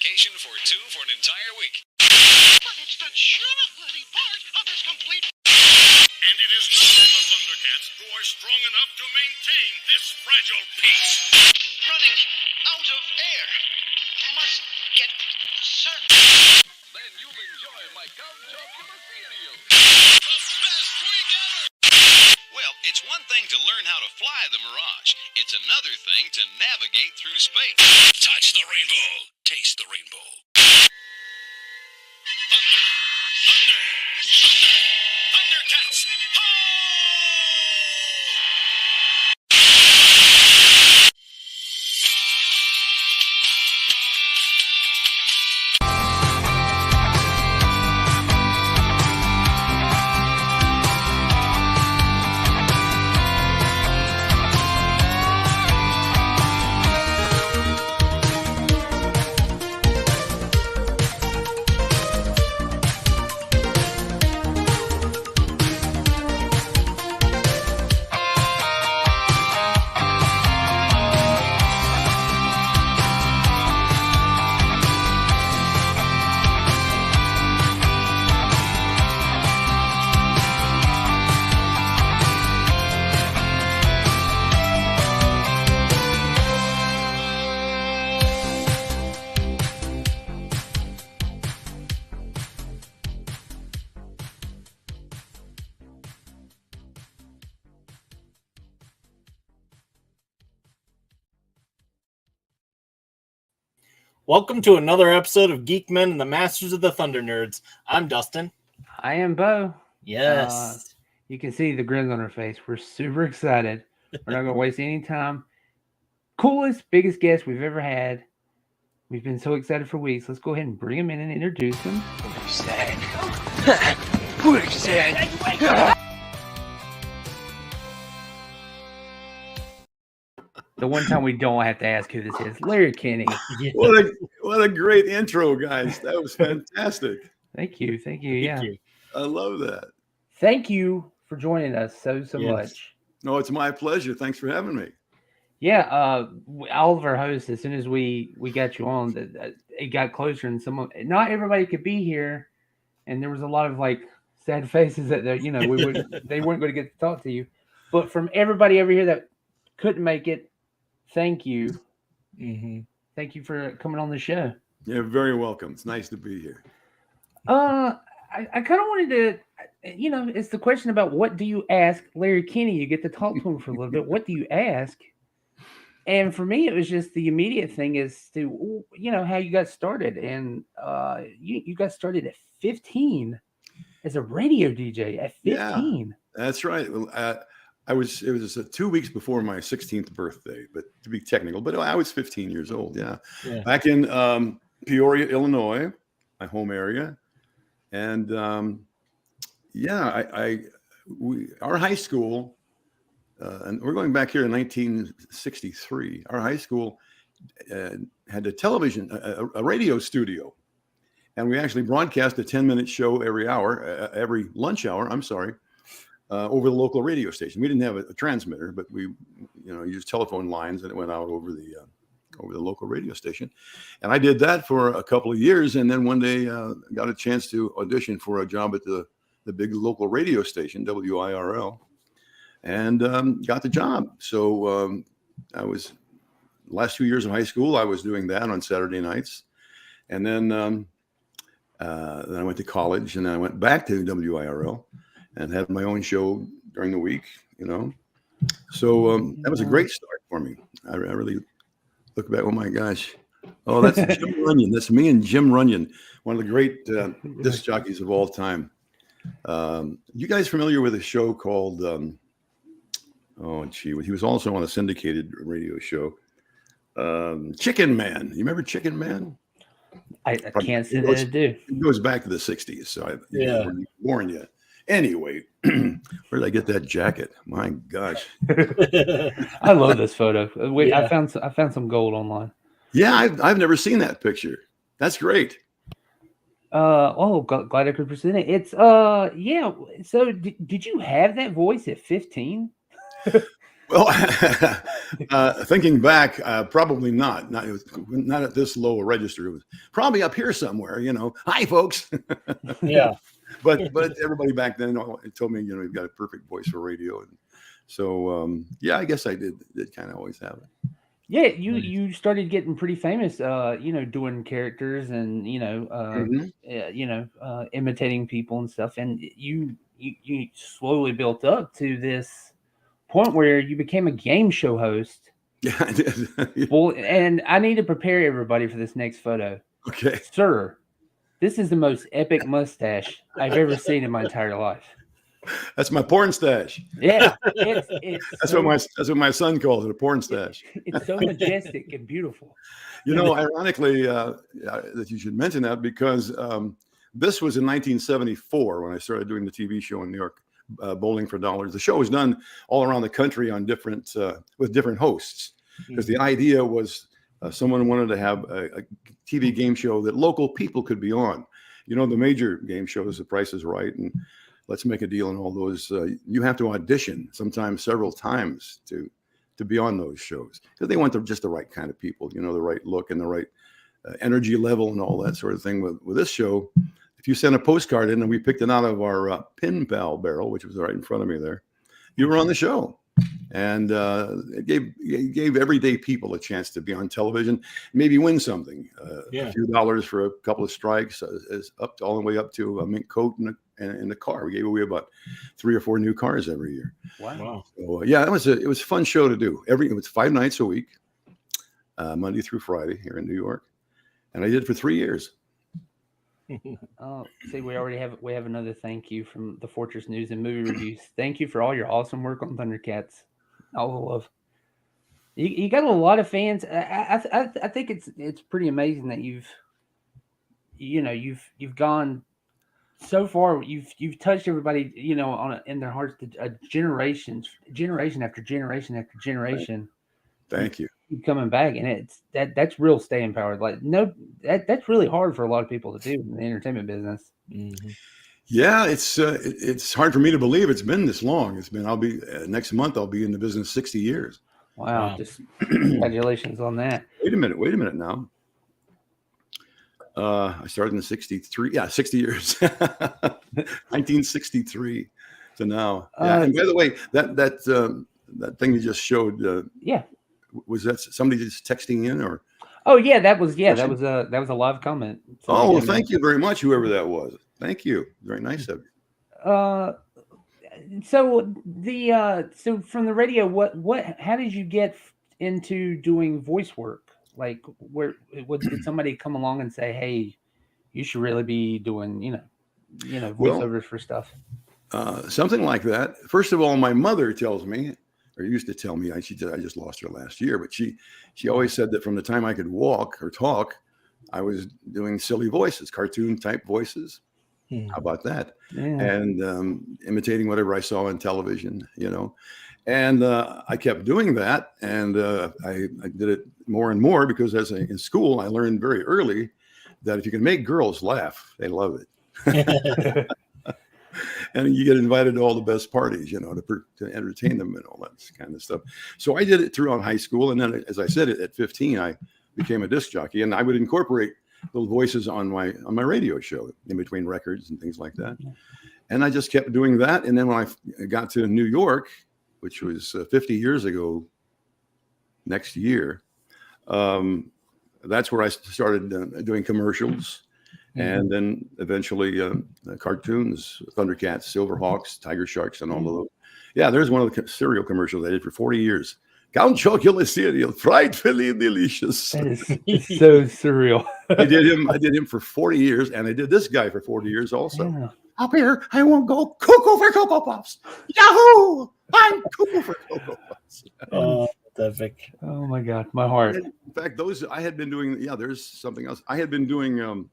vacation for two for an entire week. But it's the chocolatey part of this complete... And it is not the Thundercats who are strong enough to maintain this fragile peace. Running out of air. Must get certain. Then you'll enjoy my calcium cereal. The best week ever! Well, it's one thing to learn how to fly the Mirage. It's another thing to navigate through space. Touch the rainbow. Taste the rainbow. Thunder! Thunder! Thunder! Thundercats! Ho! Welcome to another episode of Geek-Men and the Masters of the Thundernerds. I'm Dustin. I am Bo. Yes. You can see the grins on her face. We're super excited. We're not going to waste any time. Coolest, biggest guest we've ever had. We've been so excited for weeks. Let's go ahead and bring him in and introduce him. The one time we don't have to ask who this is, Larry Kenney. What a great intro, guys. That was fantastic. Thank you. Yeah. I love that. Thank you for joining us so much. No, it's my pleasure. Thanks for having me. Yeah, all of our hosts, as soon as we got you on, it got closer, and not everybody could be here, and there was a lot of like sad faces that they weren't going to get to talk to you. But from everybody over here that couldn't make it, thank you. Mm-hmm. Thank you for coming on the show. You're very welcome. It's nice to be here. I kind of wanted to, it's the question about what do you ask Larry Kenney? You get to talk to him for a little bit. What do you ask? And for me, it was just the immediate thing is to, how you got started. And you got started at 15 as a radio DJ at 15. Yeah, that's right. Well, it was 2 weeks before my 16th birthday, but to be technical, but I was 15 years old. Yeah. Back in Peoria, Illinois, my home area. And our high school, and we're going back here in 1963. Our high school had a television, a radio studio, and we actually broadcast a 10-minute show every lunch hour. Over the local radio station. We didn't have a transmitter, but we, used telephone lines, and it went out over the local radio station. And I did that for a couple of years, and then one day got a chance to audition for a job at the big local radio station, WIRL, and got the job. So I was last 2 years of high school. I was doing that on Saturday nights, and then I went to college, and then I went back to WIRL. And had my own show during the week, So that was a great start for me. I really look back. Oh my gosh! Oh, that's Jim Runyon. That's me and Jim Runyon, one of the great disc jockeys of all time. You guys familiar with a show called? He was also on a syndicated radio show, Chicken Man. You remember Chicken Man? I can't say that I do. It goes back to the '60s, so you weren't born yet. Anyway, where did I get that jacket? My gosh. I love this photo. Wait, I found some gold online. Yeah, I've never seen that picture. That's great. Glad I could present it. It's So did you have that voice at 15? Well, Thinking back, probably not. Not, it was not at this low a register. It was probably up here somewhere. Hi, folks. Yeah. but everybody back then told me, you've got a perfect voice for radio, and so yeah, I guess I did kind of always have it. Yeah, you started getting pretty famous, doing characters and imitating people and stuff, and you slowly built up to this point where you became a game show host. Yeah, I did. Well, and I need to prepare everybody for this next photo. Okay. Sir, this is the most epic mustache I've ever seen in my entire life. That's my porn stash. Yeah, it's That's what my son calls it, a porn stash. It's so majestic and beautiful. Ironically, that you should mention that because this was in 1974 when I started doing the TV show in New York, Bowling for Dollars. The show was done all around the country on with different hosts, because the idea was someone wanted to have a TV game show that local people could be on. The major game shows, The Price is Right and Let's Make a Deal and all those, you have to audition sometimes several times to be on those shows, because they want just the right kind of people, the right look and the right energy level and all that sort of thing. With this show, if you sent a postcard in and we picked it out of our pin pal barrel, which was right in front of me there, you were on the show. And it gave everyday people a chance to be on television, maybe win something, a few dollars for a couple of strikes, all the way up to a mink coat and a car. We gave away about 3 or 4 new cars every year. Wow. So, it was a fun show to do. It was 5 nights a week, Monday through Friday here in New York, and I did it for 3 years. Oh, see, we have another thank you from the Fortress News and Movie Reviews. Thank you for all your awesome work on Thundercats. All the love. You got a lot of fans. I think it's pretty amazing that you've gone so far. You've touched everybody, in their hearts, generation after generation after generation. Thank you. Keep coming back, and that's real staying power. Like, no, that's really hard for a lot of people to do in the entertainment business. Mm-hmm. Yeah, it's hard for me to believe it's been this long. I'll be next month. I'll be in the business 60 years. Wow. Just congratulations on that. Wait a minute now. I started in 63. Yeah, 60 years. 1963 to now. Yeah. And by the way, that thing you just showed. Was that somebody just texting in or? Oh yeah, that was a live comment. Well, thank you very much, whoever that was. Thank you. Very nice of you. So from the radio, how did you get into doing voice work? Like, did somebody come along and say, "Hey, you should really be doing, voiceovers for stuff"? Something like that. First of all, my mother tells me, or used to tell me, I just lost her last year, but she always said that from the time I could walk or talk, I was doing silly voices, cartoon type voices. How about that? Yeah. And imitating whatever I saw on television, And I kept doing that, and I did it more and more because in school, I learned very early that if you can make girls laugh, they love it. And you get invited to all the best parties, to entertain them and all that kind of stuff. So I did it throughout high school. And then, as I said, at 15, I became a disc jockey, and I would incorporate little voices on my radio show in between records and things like that. And I just kept doing that. And then when I got to New York, which was 50 years ago next year, that's where I started doing commercials. And then eventually cartoons, Thundercats, Silverhawks, Tiger Sharks, and all of those. Yeah, there's one of the cereal commercials I did for 40 years. Count Chocula cereal, frightfully delicious. That is so surreal. I did him for 40 years, and I did this guy for 40 years also. Yeah. Up here, I won't go cuckoo for Cocoa Puffs. Yahoo! I'm cuckoo for Cocoa Puffs. Oh, epic. Oh my God, my heart. In fact, those I had been doing. Yeah, there's something else. I had been doing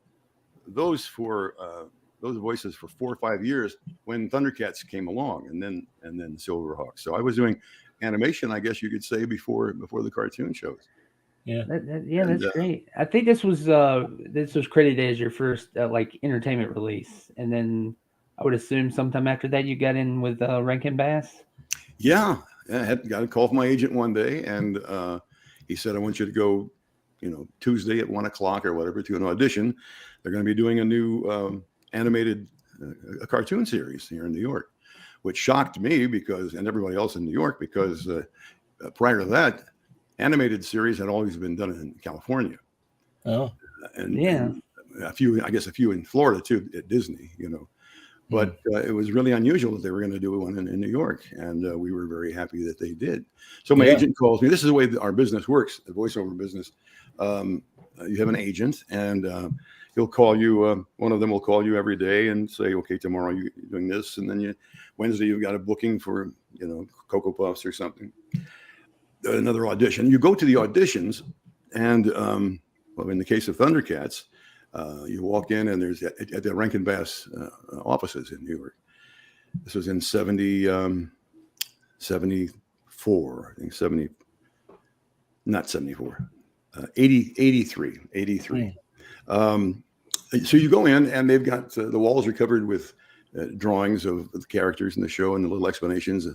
those voices for 4 or 5 years when Thundercats came along, and then Silverhawks. So I was doing animation, I guess you could say, before the cartoon shows. Yeah, that's great. I think this was credited as your first entertainment release, and then I would assume sometime after that you got in with Rankin Bass. Yeah, I had got a call from my agent one day, and he said, "I want you to go, Tuesday at 1:00 or whatever to an audition. They're going to be doing a new animated a cartoon series here in New York," which shocked me and everybody else in New York because prior to that, animated series had always been done in California. Oh, and a few in Florida too at Disney, But it was really unusual that they were going to do one in New York, and we were very happy that they did. So my agent calls me. This is the way that our business works, the voiceover business. You have an agent, and he'll call you. One of them will call you every day and say, "Okay, tomorrow you're doing this," and then Wednesday you've got a booking for Cocoa Puffs or something. Another audition. You go to the auditions, and in the case of Thundercats. You walk in and there's at the Rankin Bass offices in New York. This was in 74, I think 70, not 74, 83. So you go in and they've got, the walls are covered with drawings of the characters in the show and the little explanations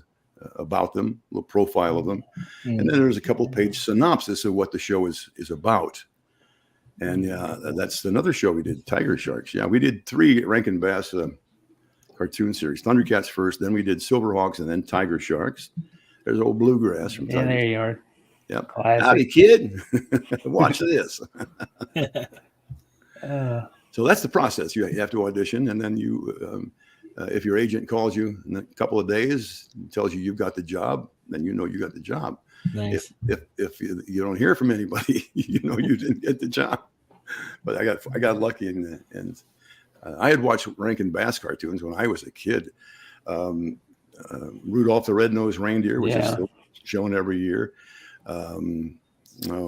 about them, a little profile of them. And then there's a couple page synopsis of what the show is about. And that's another show we did, Tiger Sharks. Yeah, we did 3 Rankin Bass cartoon series. Thundercats first, then we did Silverhawks, and then Tiger Sharks. There's old Bluegrass from Tiger. There you are. Yep. Classic. Howdy, kid. Watch this. So that's the process. You have to audition, and then you, if your agent calls you in a couple of days and tells you you've got the job, then you got the job. Nice. If you don't hear from anybody, you didn't get the job. But I got lucky, and I had watched Rankin Bass cartoons when I was a kid. Rudolph the Red-Nosed Reindeer, which is still shown every year.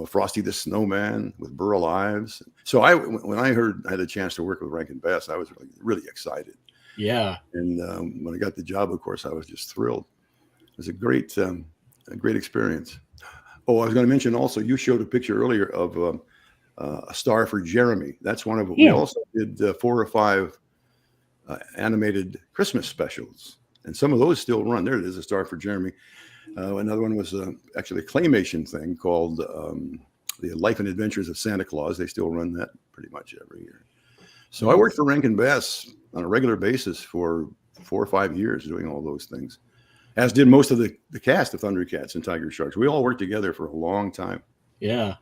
Frosty the Snowman with Burl Ives. So when I heard I had a chance to work with Rankin Bass, I was really excited. Yeah. And when I got the job, of course, I was just thrilled. It was a great experience. Oh, I was going to mention also, you showed a picture earlier of a star for Jeremy. That's one of them. We also did 4 or 5 animated Christmas specials, and some of those still run. There it is, a star for Jeremy. Another one was actually a claymation thing called The Life and Adventures of Santa Claus. They still run that pretty much every year. So I worked for Rankin Bass on a regular basis for 4 or 5 years doing all those things, as did most of the cast of Thundercats and Tiger Sharks. We all worked together for a long time. Yeah.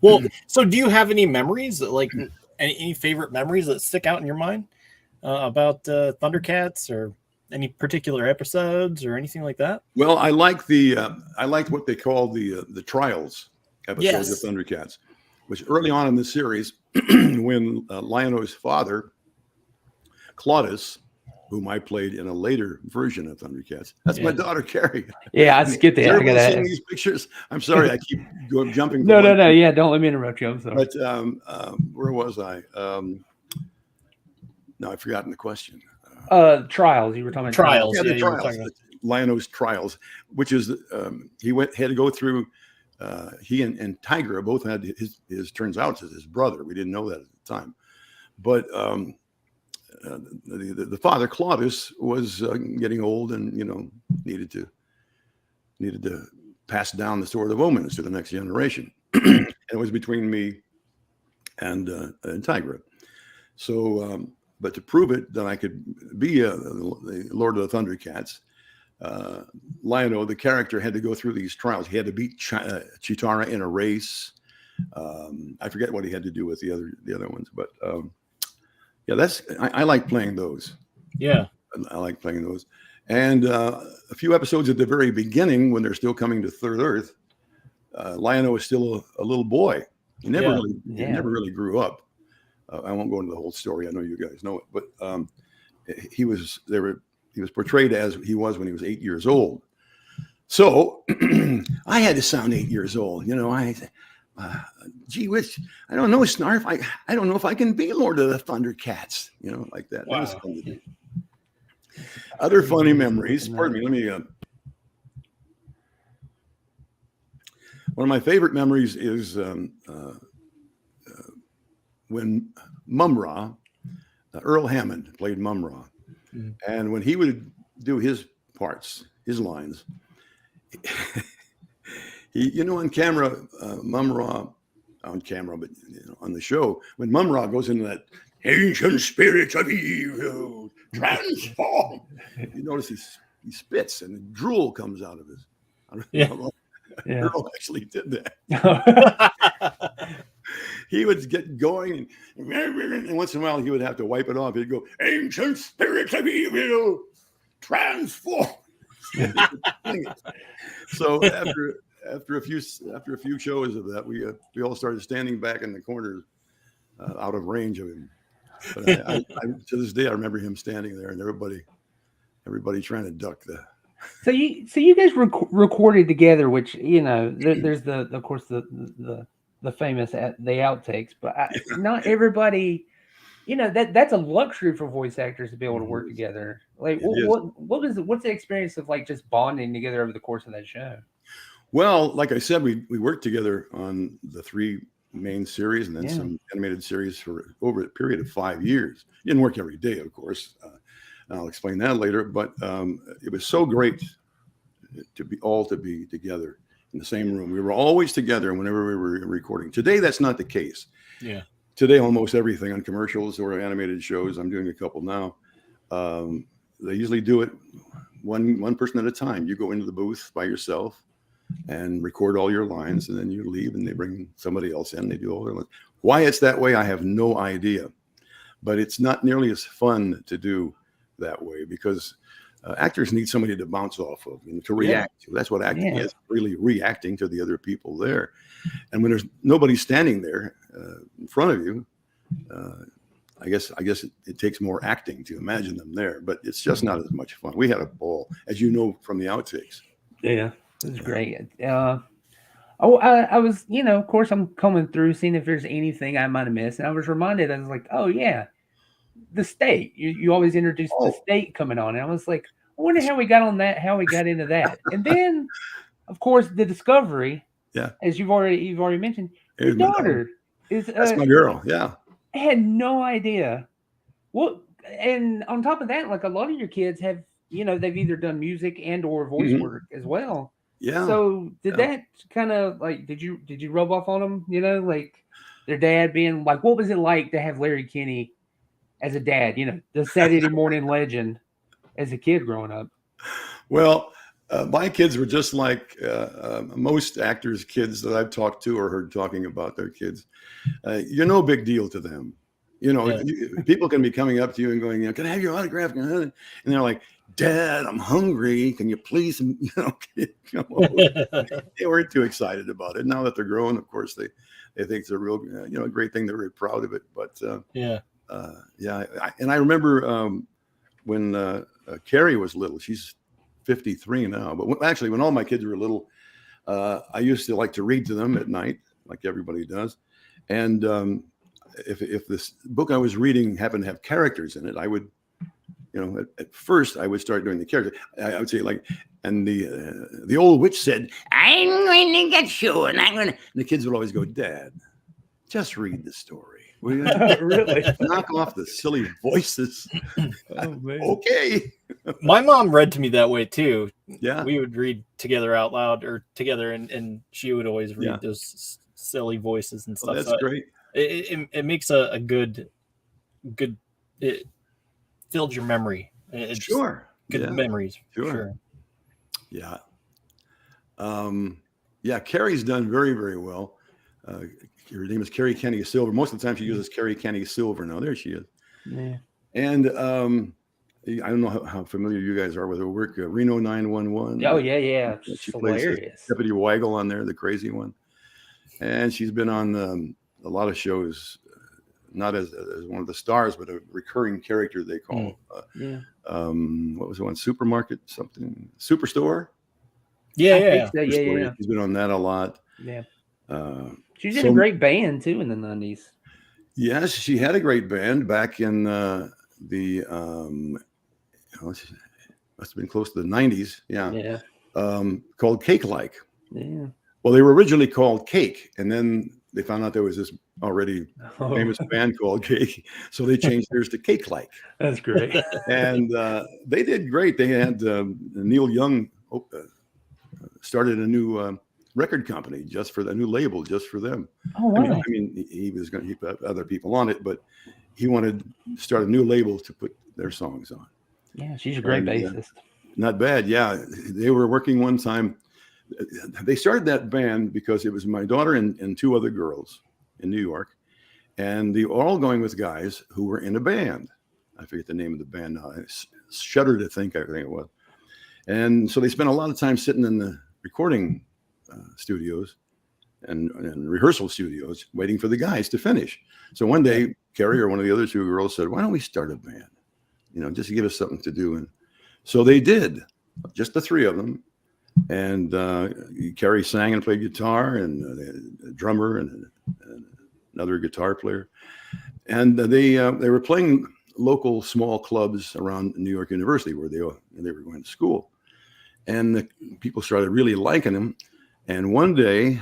Well, so do you have any memories, like any favorite memories that stick out in your mind about Thundercats, or any particular episodes or anything like that? Well, I liked what they call the trials episodes of Thundercats, which early on in the series, when Lion-O's father, Claudius, whom I played in a later version of Thundercats. That's my daughter, Carrie. Yeah, I skipped that. I got seeing these pictures. I'm sorry, I keep jumping. No. Yeah, don't let me interrupt you. I'm sorry. But where was I? No, I've forgotten the question. Trials. You were talking about trials. Yeah, the trials. Lion-O's trials, which is he had to go through. He and Tiger both had his turns out as his brother. We didn't know that at the time, but. The father, Claudius, was getting old and needed to pass down the sword of omens to the next generation. And it was between me and Tigra. So, but to prove it that I could be the Lord of the Thundercats, Lion-O, the character, had to go through these trials. He had to beat Chitara in a race. I forget what he had to do with the other ones, but. Yeah, I like playing those. Yeah, I like playing those. And a few episodes at the very beginning, when they're still coming to Third Earth, Lion-O was still a little boy. He never really grew up. I won't go into the whole story. I know you guys know it, but he was portrayed as he was when he was 8 years old. So I had to sound 8 years old. Gee whiz, I don't know, Snarf. I don't know if I can be Lord of the Thundercats, like that. Wow. That was fun to do. Other funny memories. Pardon me. Let me. One of my favorite memories is when Mum-Ra, Earl Hammond played Mum-Ra, and when he would do his parts, his lines, on camera, Mum Ra, on camera, but on the show, when Mum Ra goes into that ancient spirits of evil transform, you notice he spits and drool comes out of his. I don't know Yeah. Earl actually did that. He would get going, and once in a while he would have to wipe it off. He'd go, "Ancient spirits of evil, transform." So after a few shows of that, we all started standing back in the corners, out of range of him. But I, to this day, I remember him standing there, and everybody trying to duck the. So you guys recorded together, which there's of course the famous the outtakes, but not everybody, that's a luxury for voice actors to be able to work together. Like what's the experience of like just bonding together over the course of that show? Well, like I said, we worked together on the 3 main series and then some animated series for over a period of 5 years. Didn't work every day, of course. I'll explain that later, but it was so great to be together in the same room. We were always together whenever we were recording. Today, that's not the case. Yeah. Today, almost everything on commercials or animated shows, I'm doing a couple now. They usually do it one person at a time. You go into the booth by yourself and record all your lines, and then you leave, and they bring somebody else in. They do all their lines. Why it's that way, I have no idea. But it's not nearly as fun to do that way because actors need somebody to bounce off of and to react to. That's what acting is, really reacting to the other people there. And when there's nobody standing there in front of you, I guess it takes more acting to imagine them there, but it's just not as much fun. We had a ball, as you know from the outtakes. Yeah, it was great. I was, of course, I'm coming through, seeing if there's anything I might have missed, and I was reminded. I was like, oh yeah, the state. You always introduce the state coming on, and I was like, I wonder how we got on that, how we got into that, and then, of course, the discovery. Yeah, as you've already mentioned, your daughter is that's my girl. Yeah, I had no idea. Well, and on top of that, like a lot of your kids have, they've either done music and or voice work as well. Yeah. So did that kind of like did you rub off on them? Like their dad being like, what was it like to have Larry Kenney as a dad? The Saturday morning legend as a kid growing up. Well, my kids were just like most actors' kids that I've talked to or heard talking about their kids. You're no big deal to them. People can be coming up to you and going, "Can I have your autograph?" And they're like, "Dad, I'm hungry. Can you please?" They weren't too excited about it. Now that they're grown, of course, they think it's a real, great thing. They're very proud of it. But and I remember when Carrie was little. She's 53 now. But actually, when all my kids were little, I used to like to read to them at night, like everybody does. And if this book I was reading happened to have characters in it, I would, at first I would start doing the character. I would say like, and the old witch said, "I'm going to get you," and the kids would always go, "Dad, just read the story. Will you?" Really? Knock off the silly voices. Oh, man. Okay. My mom read to me that way too. Yeah. We would read together out loud or together, and she would always read those silly voices and stuff. That's great. It makes a good. It fills your memory. It's Sure. Good memories. Sure. Yeah. Carrie's done very, very well. Her name is Carrie Kenney Silver. Most of the time she uses Carrie Kenney Silver. Now there she is. Yeah. And I don't know how familiar you guys are with her work. Reno 911. Oh yeah. She Hilarious. plays Deputy Weigel on there, the crazy one. And she's been on a lot of shows, not as one of the stars, but a recurring character they call. What was the one? Supermarket something? Superstore. Yeah. She's been on that a lot. Yeah. She's in a great band too in the 90s. Yes, she had a great band back in must have been close to the 90s. Yeah. Called Cake Like. Yeah. Well, they were originally called Cake, and then they found out there was this already famous band called Cake, so they changed theirs to Cake Like. That's great. And they did great. They had Neil Young started a new record company just for the new label, just for them. Oh, wow. I mean, he was going to put other people on it, but he wanted to start a new label to put their songs on. Yeah, she's a great bassist. Not bad. Yeah. They were working one time. They started that band because it was my daughter and two other girls in New York. And they were all going with guys who were in a band. I forget the name of the band now. I shudder to think, I think it was. And so they spent a lot of time sitting in the recording studios and rehearsal studios waiting for the guys to finish. So one day, Carrie or one of the other two girls said, why don't we start a band? You know, just to give us something to do. And so they did, just the three of them. And Carrie sang and played guitar, and a drummer and another guitar player. And they were playing local small clubs around New York University where they were going to school. And the people started really liking them. And one day,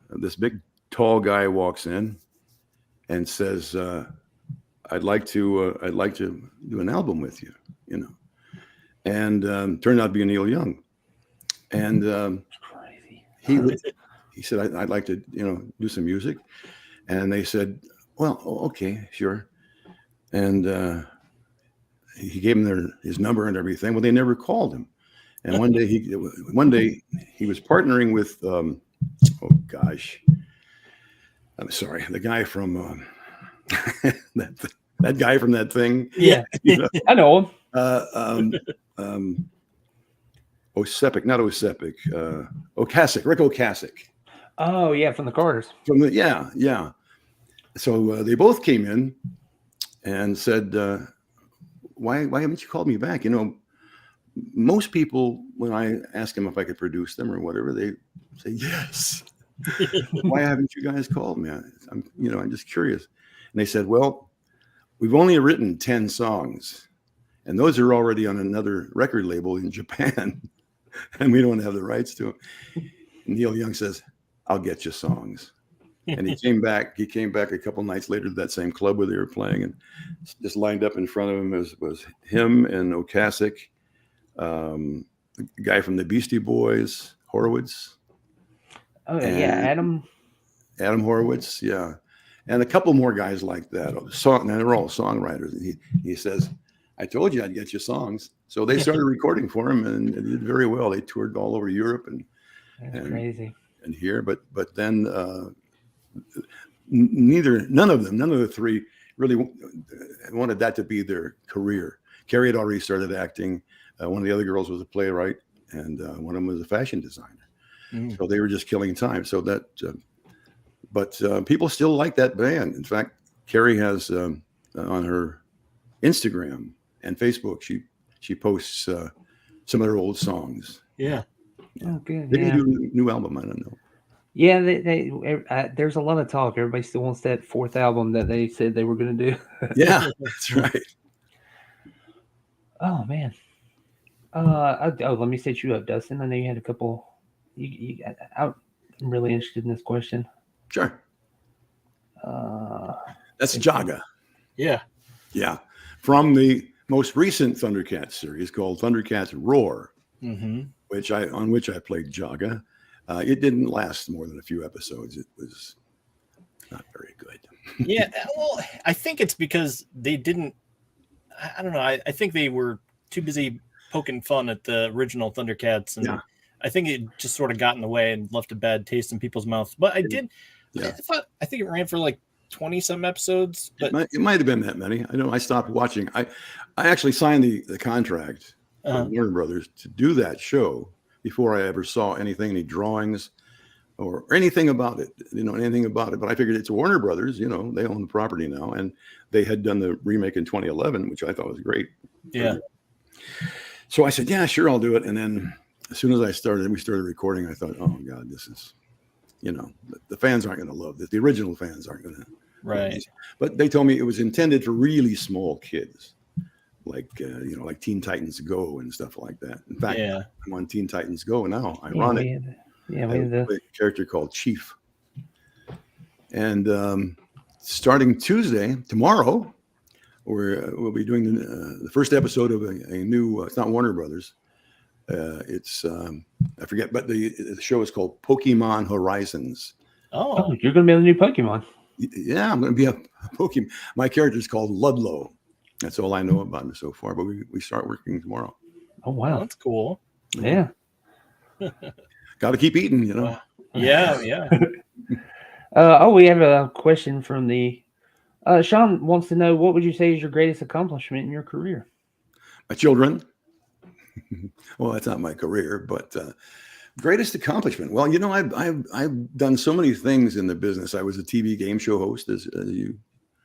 this big, tall guy walks in and says, "I'd like to do an album with you," you know. And turned out to be Neil Young. And he said, "I'd like to, you know, do some music." And they said, "Well, okay, sure." And he gave them his number and everything. Well, they never called him. And one day he was partnering with I'm sorry, the guy from that guy from that thing. Yeah, you know? I know him. Osepic, not Osepic, Ocasek, Rick Ocasek. Oh yeah, from the Carters. Yeah. So they both came in and said, why haven't you called me back? You know, most people, when I ask them if I could produce them or whatever, they say yes. Why haven't you guys called me? I'm just curious. And they said, well, we've only written 10 songs, and those are already on another record label in Japan, and we don't have the rights to them. And Neil Young says, I'll get you songs. And he came back a couple nights later to that same club where they were playing, and just lined up in front of him was him and Ocasek, the guy from the Beastie Boys, Horowitz. Oh yeah, Adam Horowitz, yeah. And a couple more guys like that. And they're all songwriters. And he says, I told you I'd get you songs. So they started recording for him, and it did very well. They toured all over Europe and crazy. And here, but then none of the three really wanted that to be their career. Carrie had already started acting. One of the other girls was a playwright, and one of them was a fashion designer. So they were just killing time. So that, but people still like that band. In fact, Carrie has on her Instagram and Facebook, she posts some of her old songs. Yeah. Oh, good. They can do a new album. I don't know. Yeah, there's a lot of talk. Everybody still wants that fourth album that they said they were going to do. Yeah, that's right. Oh man. Let me set you up, Dustin. I know you had a couple. I'm really interested in this question. Sure. That's Jaga. Yeah. Yeah. From the most recent Thundercats series called Thundercats Roar, which I played Jaga. It didn't last more than a few episodes. It was not very good. Yeah. Well, I think it's because they didn't. I don't know. I think they were too busy poking fun at the original Thundercats, and I think it just sort of got in the way and left a bad taste in people's mouths. But I did. Yeah. I think it ran for like 20-some episodes. But it might have been that many. I know I stopped watching. I actually signed the contract with Warner Brothers to do that show before I ever saw any drawings or anything about it. But I figured it's Warner Brothers. You know, they own the property now, and they had done the remake in 2011, which I thought was great. Yeah. So I said, yeah, sure, I'll do it. And then as soon as we started recording, I thought, oh God, this is, the fans aren't going to love this. The original fans aren't going to. Right. But they told me it was intended for really small kids, like Teen Titans Go and stuff like that. In fact, I'm on Teen Titans Go now. Ironic. We had a character called Chief. And starting tomorrow, we'll be doing the first episode of a new. It's not Warner Brothers. It's I forget, but the show is called Pokemon Horizons. Oh, you're going to be the new Pokemon. Yeah, I'm going to be a Pokemon. My character is called Ludlow. That's all I know about him so far, but we start working tomorrow. Oh, wow. That's cool. Yeah. Got to keep eating, you know. Wow. Yeah. We have a question from the Sean wants to know, what would you say is your greatest accomplishment in your career? My children. Well, that's not my career, but greatest accomplishment. Well, you know, I've done so many things in the business. I was a TV game show host, as you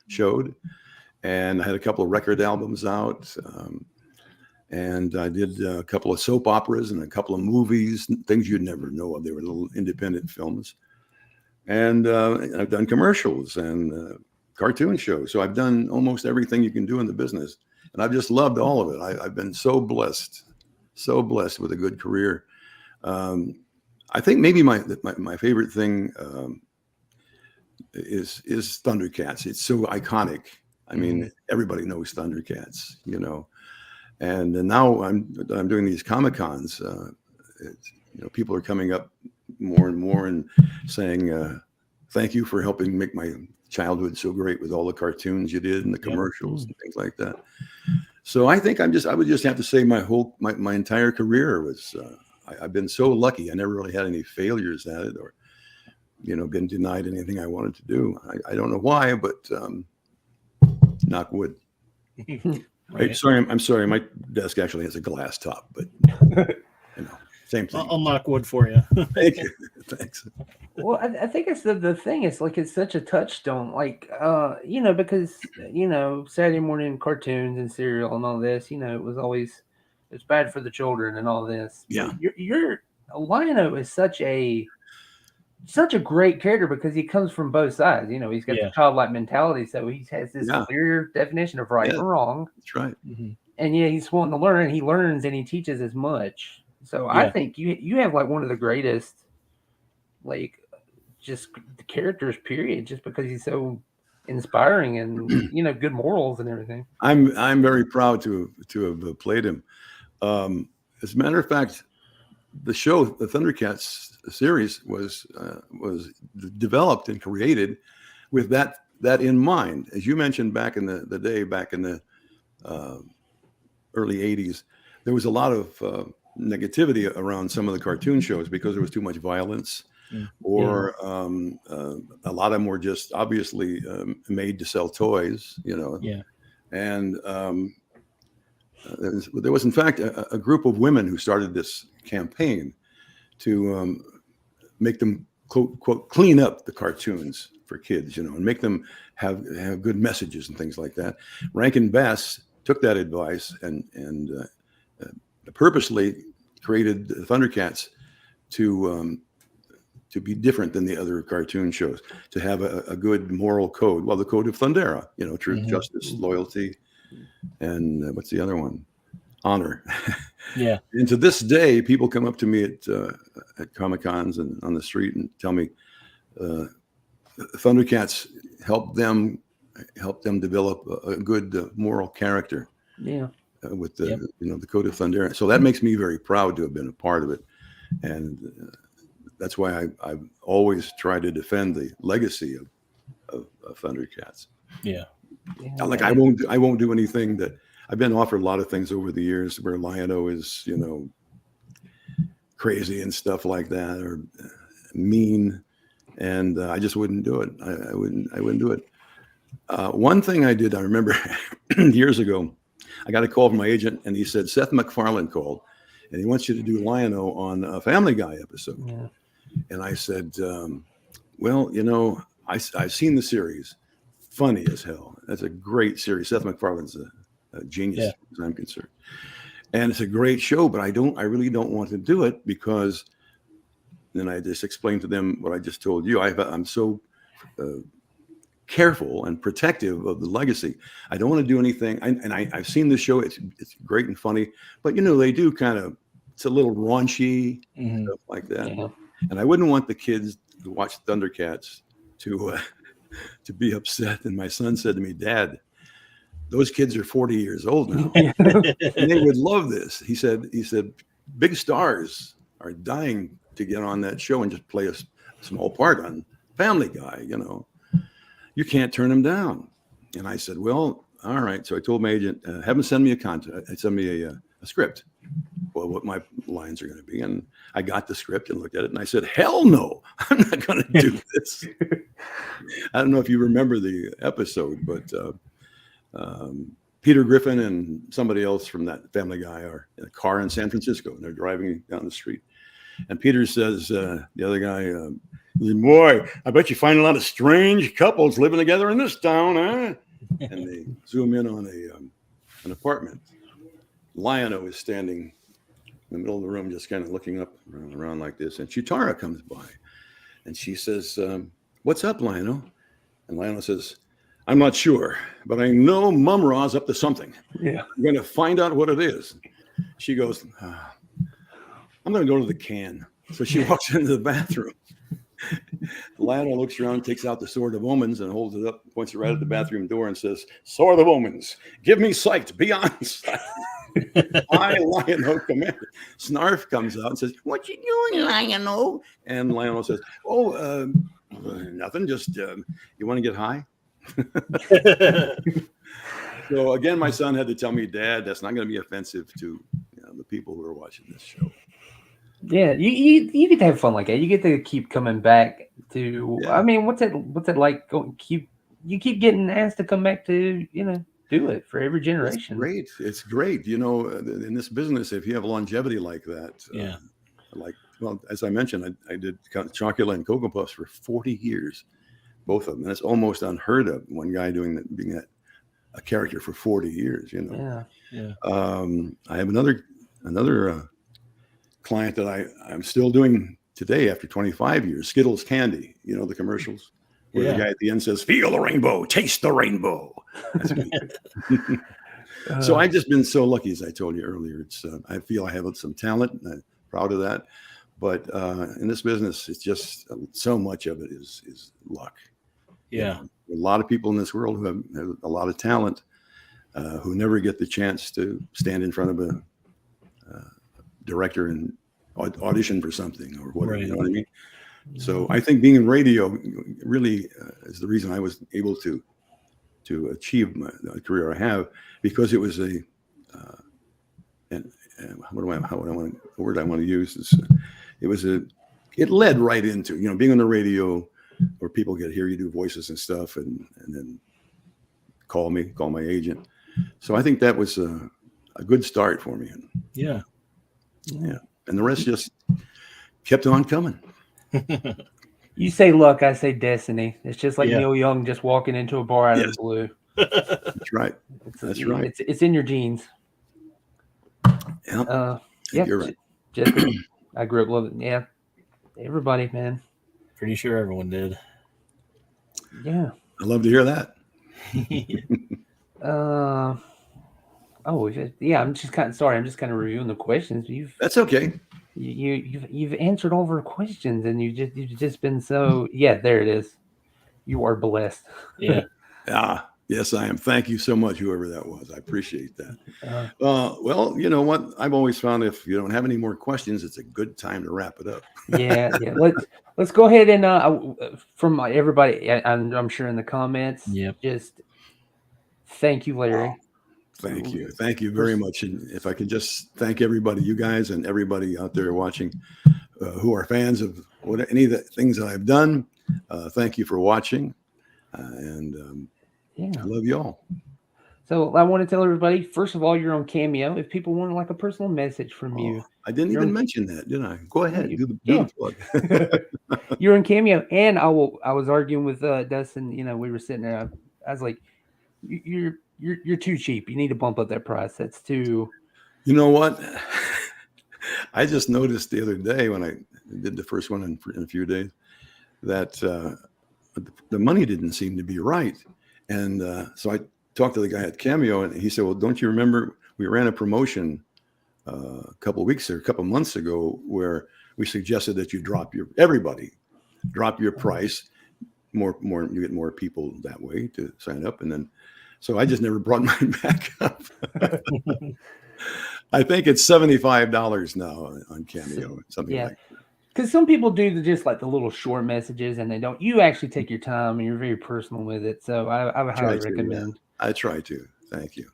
showed, and I had a couple of record albums out. And I did a couple of soap operas and a couple of movies, things you'd never know of. They were little independent films. And I've done commercials and cartoon shows. So I've done almost everything you can do in the business. And I've just loved all of it. I've been so blessed with a good career. I think maybe my favorite thing is Thundercats. It's so iconic. I mean, everybody knows Thundercats, you know. And now I'm doing these Comic-Cons. People are coming up more and more and saying, thank you for helping make my childhood so great with all the cartoons you did and the commercials and things like that. So I think I would just have to say my entire career was, I've been so lucky. I never really had any failures at it or, been denied anything I wanted to do. I don't know why, but knock wood. Right. I'm sorry. My desk actually has a glass top, but same thing. I'll knock wood for you. Thank you. Thanks. Well, I think it's the thing. It's like it's such a touchstone, because Saturday morning cartoons and cereal and all this. It was always it's bad for the children and all this. Yeah. Your Lionel is such a great character because he comes from both sides. He's got the childlike mentality, so he has this clear definition of right and wrong. That's right. Mm-hmm. And he's wanting to learn. He learns and he teaches as much. So I think you have like one of the greatest, like, just the characters. Period. Just because he's so inspiring and good morals and everything. I'm very proud to have played him. As a matter of fact, the show, the Thundercats series, was developed and created with that in mind. As you mentioned back in the day, back in the early 80s, there was a lot of negativity around some of the cartoon shows because there was too much violence, or a lot of them were just obviously made to sell toys, and there was in fact a group of women who started this campaign to make them quote clean up the cartoons for kids, and make them have good messages and things like that. Rankin Bass took that advice and purposely created the Thundercats to be different than the other cartoon shows, to have a good moral code. Well, the code of Thundera, truth, justice, loyalty, and what's the other one? Honor. Yeah. And to this day, people come up to me at Comic-Cons and on the street and tell me Thundercats help them develop a good moral character. Yeah. With the the code of Thundera. So that makes me very proud to have been a part of it, and that's why I've always tried to defend the legacy of Thundercats. Yeah. Like I won't do anything that I've been offered a lot of things over the years where Lion-O is, crazy and stuff like that, or mean. And I just wouldn't do it. I wouldn't do it. One thing I did, I remember years ago, I got a call from my agent and he said, Seth MacFarlane called and he wants you to do Lion-O on a Family Guy episode. Yeah. And I said, well, I've seen the series. Funny as hell. That's a great series. Seth MacFarlane's a genius as far as I'm concerned. And it's a great show, but I really don't want to do it because then I just explained to them what I just told you. I'm so careful and protective of the legacy. I don't want to do anything. I've seen the show. It's great and funny, but they do it's a little raunchy, stuff like that. Yeah. And I wouldn't want the kids to watch Thundercats to be upset. And my son said to me, Dad, those kids are 40 years old now. And they would love this. He said, big stars are dying to get on that show and just play a small part on Family Guy. You can't turn them down. And I said, well, all right. So I told my agent, have him send me a script. Well, what my lines are going to be. And I got the script and looked at it and I said, hell no, I'm not going to do this. I don't know if you remember the episode, but Peter Griffin and somebody else from that Family Guy are in a car in San Francisco and they're driving down the street. And Peter says, the other guy, boy, I bet you find a lot of strange couples living together in this town, huh? And they zoom in on an apartment. Lion-O is standing in the middle of the room, just kind of looking up around like this. And Chitara comes by and she says, what's up, Lion-O? And Lion-O says, I'm not sure, but I know Mum Ra's up to something. Yeah. I'm going to find out what it is. She goes, I'm going to go to the can. So she walks into the bathroom. Lion-O looks around, takes out the Sword of Omens and holds it up, points it right at the bathroom door and says, Sword of Omens, give me sight beyond sight. I, Lion-O, commander. Snarf comes out and says, what you doing, Lion-O? And Lion-O says, nothing, just you want to get high? So again, my son had to tell me, Dad, that's not going to be offensive to the people who are watching this show. Yeah, you get to have fun like that. You get to keep coming back to. Yeah. I mean, what's it like? You keep getting asked to come back to do it for every generation. It's great. In this business, if you have longevity like that, as I mentioned, I did Chocula and Cocoa Puffs for 40 years, both of them. That's almost unheard of. One guy being a character for 40 years. Yeah. I have another client that I'm still doing today after 25 years. Skittles Candy. The commercials where the guy at the end says, "Feel the rainbow, taste the rainbow." That's me. So I've just been so lucky, as I told you earlier. It's I feel I have some talent, and I'm proud of that. But in this business, it's just so much of it is luck. Yeah. A lot of people in this world who have a lot of talent who never get the chance to stand in front of a director and audition for something or whatever. Right. You know what I mean? So I think being in radio really is the reason I was able to achieve the career I have, because it was the word I want to use is it led right into being on the radio where people hear you do voices and stuff and then call my agent. So I think that was a good start for me. Yeah. And the rest just kept on coming. You say luck, I say destiny. It's just like Neil Young just walking into a bar out of the blue. That's right. That's right. It's in your genes. Yeah. You're right. Just, I grew up loving. Yeah. Everybody, man. Pretty sure everyone did. Yeah. I love to hear that. I'm just kind of reviewing the questions. That's okay. You've answered all of our questions, and you've just been so. Yeah, there it is. You are blessed. Yeah. Yes, I am. Thank you so much, whoever that was. I appreciate that. Well, you know what? I've always found if you don't have any more questions, it's a good time to wrap it up. Yeah. Let's go ahead and from everybody, I'm sure in the comments. Yep. Just thank you, Larry. Thank you very much. And if I could just thank everybody, you guys and everybody out there watching who are fans of any of the things that I've done. Thank you for watching. I love y'all. So I want to tell everybody, first of all, you're on Cameo. If people want like a personal message from you. I didn't even mention that, did I? Go ahead. Do the plug. You're on Cameo. And I was arguing with Dustin, we were sitting there. I was like, you're too cheap. You need to bump up that price. That's too. You know what? I just noticed the other day when I did the first one in a few days that the money didn't seem to be right. And so I talked to the guy at Cameo, and he said, well, don't you remember we ran a promotion a couple months ago where we suggested that you drop your price. More, you get more people that way to sign up. And then, so I just never brought mine back up. I think it's $75 now on Cameo, something Yeah. like that. Because some people do just like the little short messages, and they don't. You actually take your time, and you're very personal with it. So I would highly recommend. Yeah. I try to. Thank you.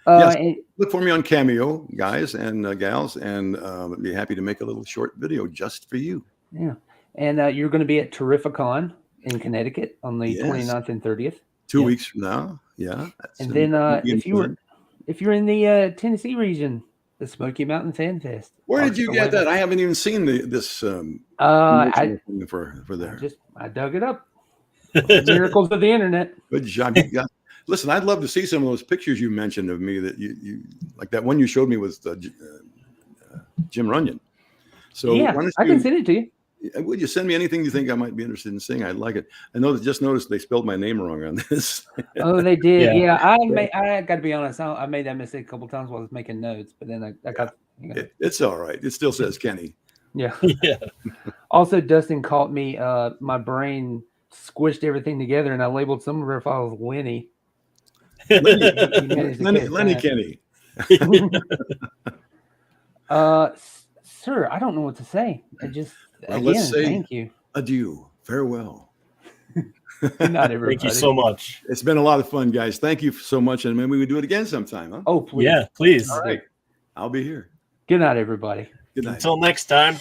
Yes, Look for me on Cameo, guys and gals, and I'd be happy to make a little short video just for you. Yeah, and you're going to be at Terrificon in Connecticut on the 29th and 30th. 2 weeks from now. Yeah. And then if you're in the Tennessee region, the Smoky Mountain Fan Fest. Where did you get that? I haven't even seen this for there. I dug it up. Miracles of the internet. Good job. Listen, I'd love to see some of those pictures you mentioned of me that you like that one you showed me with Jim Runyon. So yeah, I can send it to you. Would you send me anything you think I might be interested in seeing? I'd like it. I know that just noticed they spelled my name wrong on this. Oh, they did. Yeah, I got to be honest. I made that mistake a couple of times while I was making notes, but then I got. It's all right. It still says Kenny. Yeah. Yeah. Also, Dustin caught me. My brain squished everything together, and I labeled some of our files Lenny. Lenny Kenney. Sir, I don't know what to say. Let's say thank you. Adieu. Farewell. Good night, everybody. Thank you so much. It's been a lot of fun, guys. Thank you so much. And maybe we do it again sometime, huh? Oh, please. Yeah, please. All right. I'll be here. Good night, everybody. Good night. Until next time.